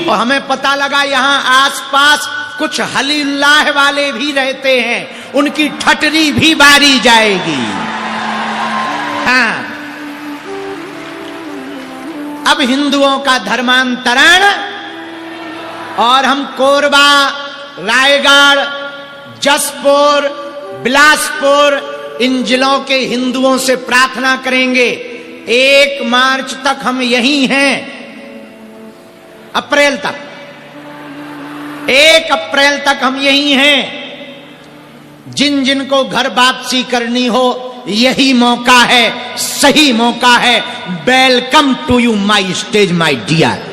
और हमें पता लगा यहां आसपास कुछ हलील्लाह वाले भी रहते हैं, उनकी ठटरी भी बारी जाएगी। हाँ, अब हिंदुओं का धर्मांतरण, और हम कोरबा, रायगढ़, जसपुर, बिलासपुर इन जिलों के हिंदुओं से प्रार्थना करेंगे 1 मार्च तक हम यहीं हैं, अप्रैल तक, 1 अप्रैल तक हम यहीं हैं। जिन जिन को घर वापसी करनी हो यही मौका है, सही मौका है। Welcome to you my stage my dear.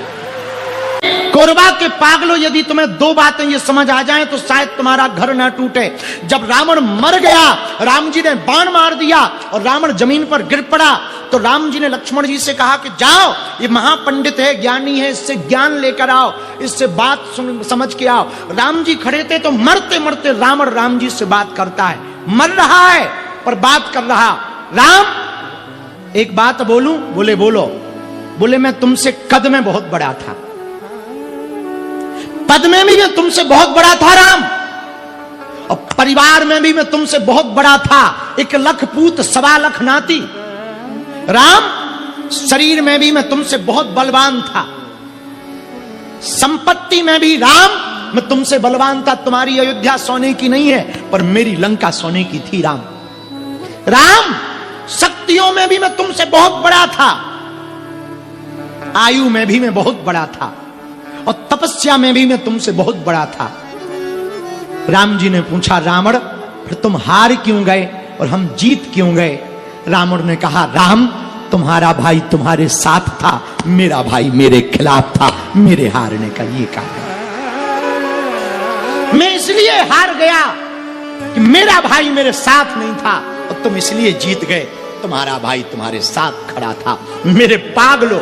Korba के पागलों, यदि तुम्हें 2 बातें ये समझ आ जाएं तो शायद तुम्हारा घर ना टूटे। जब रावण मर गया, राम जी ने बाण मार दिया और रावण जमीन पर गिर पड़ा, तो राम जी ने लक्ष्मण जी से कहा कि जाओ, ये महापंडित है, ज्ञानी है, इससे ज्ञान लेकर आओ, इससे बात समझ के आओ। राम जी खड़े थे तो मरते मरते रावण राम जी से बात करता है, मर रहा है पर बात कर रहा। राम, एक बात बोलूं? बोले बोलो। बोले मैं तुमसे कद में बहुत बड़ा था, पद में भी मैं तुमसे बहुत बड़ा था राम, और परिवार में भी मैं तुमसे बहुत बड़ा था। 1 लाख पूत 1.25 लाख नाती। राम, शरीर में भी मैं तुमसे बहुत बलवान था, संपत्ति में भी राम मैं तुमसे बलवान था। तुम्हारी अयोध्या सोने की नहीं है, पर मेरी लंका सोने की थी राम। राम, शक्तियों में भी मैं तुमसे बहुत बड़ा था, आयु में भी मैं बहुत बड़ा था, और तपस्या में भी मैं तुमसे बहुत बड़ा था। राम जी ने पूछा, रावण फिर तुम हार क्यों गए और हम जीत क्यों गए? रावण ने कहा, राम, तुम्हारा भाई तुम्हारे साथ था, मेरा भाई मेरे खिलाफ था, मेरे हारने का ये कारण। मैं इसलिए हार गया कि मेरा भाई मेरे साथ नहीं था, और तुम इसलिए जीत गए, तुम्हारा भाई तुम्हारे साथ खड़ा था। मेरे पागलों,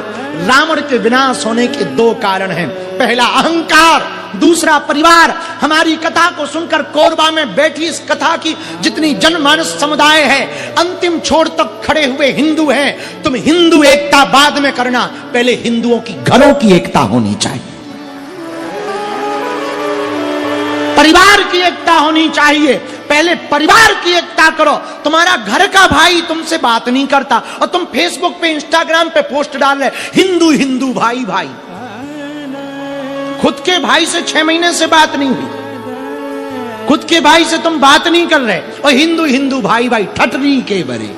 रावण के विनाश होने के 2 कारण हैं। पहला अहंकार, दूसरा परिवार। हमारी कथा को सुनकर कोरबा में बैठी इस कथा की जितनी जनमानस समुदाय है, अंतिम छोर तक खड़े हुए हिंदू हैं। तुम हिंदू एकता बाद में करना, पहले हिंदुओं की घरों की एकता होनी चाहिए, परिवार की एकता होनी चाहिए। पहले परिवार की एकता करो। तुम्हारा घर का भाई तुमसे बात नहीं करता और तुम फेसबुक पे, इंस्टाग्राम पे पोस्ट डाल रहे हिंदू हिंदू भाई भाई। खुद के भाई से 6 महीने से बात नहीं हुई, खुद के भाई से तुम बात नहीं कर रहे और हिंदू हिंदू भाई भाई, ठटरी के बरे।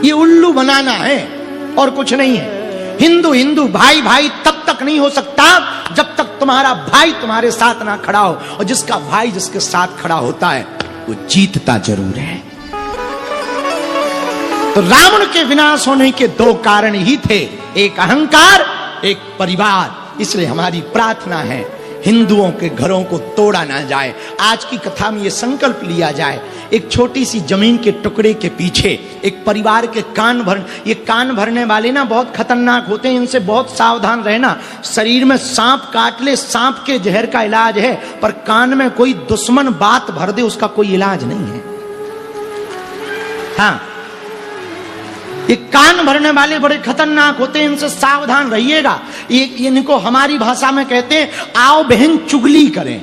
ये उल्लू बनाना है और कुछ नहीं है। हिंदू हिंदू भाई भाई तब तक नहीं हो सकता जब तक तुम्हारा भाई तुम्हारे साथ ना खड़ा हो, और जिसका भाई जिसके साथ खड़ा होता है वो जीतता जरूर है। तो रावण के विनाश होने के 2 कारण ही थे, एक अहंकार, एक परिवार। इसलिए हमारी प्रार्थना है हिंदुओं के घरों को तोड़ा ना जाए। आज की कथा में ये संकल्प लिया जाए, एक छोटी सी जमीन के टुकड़े के पीछे एक परिवार के कान ये कान भरने वाले ना बहुत खतरनाक होते हैं, इनसे बहुत सावधान रहना। शरीर में सांप काट ले, सांप के जहर का इलाज है, पर कान में कोई दुश्मन बात भर दे उसका कोई इलाज नहीं है। हाँ, ये कान भरने वाले बड़े खतरनाक होते हैं, इनसे सावधान रहिएगा। ये इनको हमारी भाषा में कहते हैं आओ बहन चुगली करें।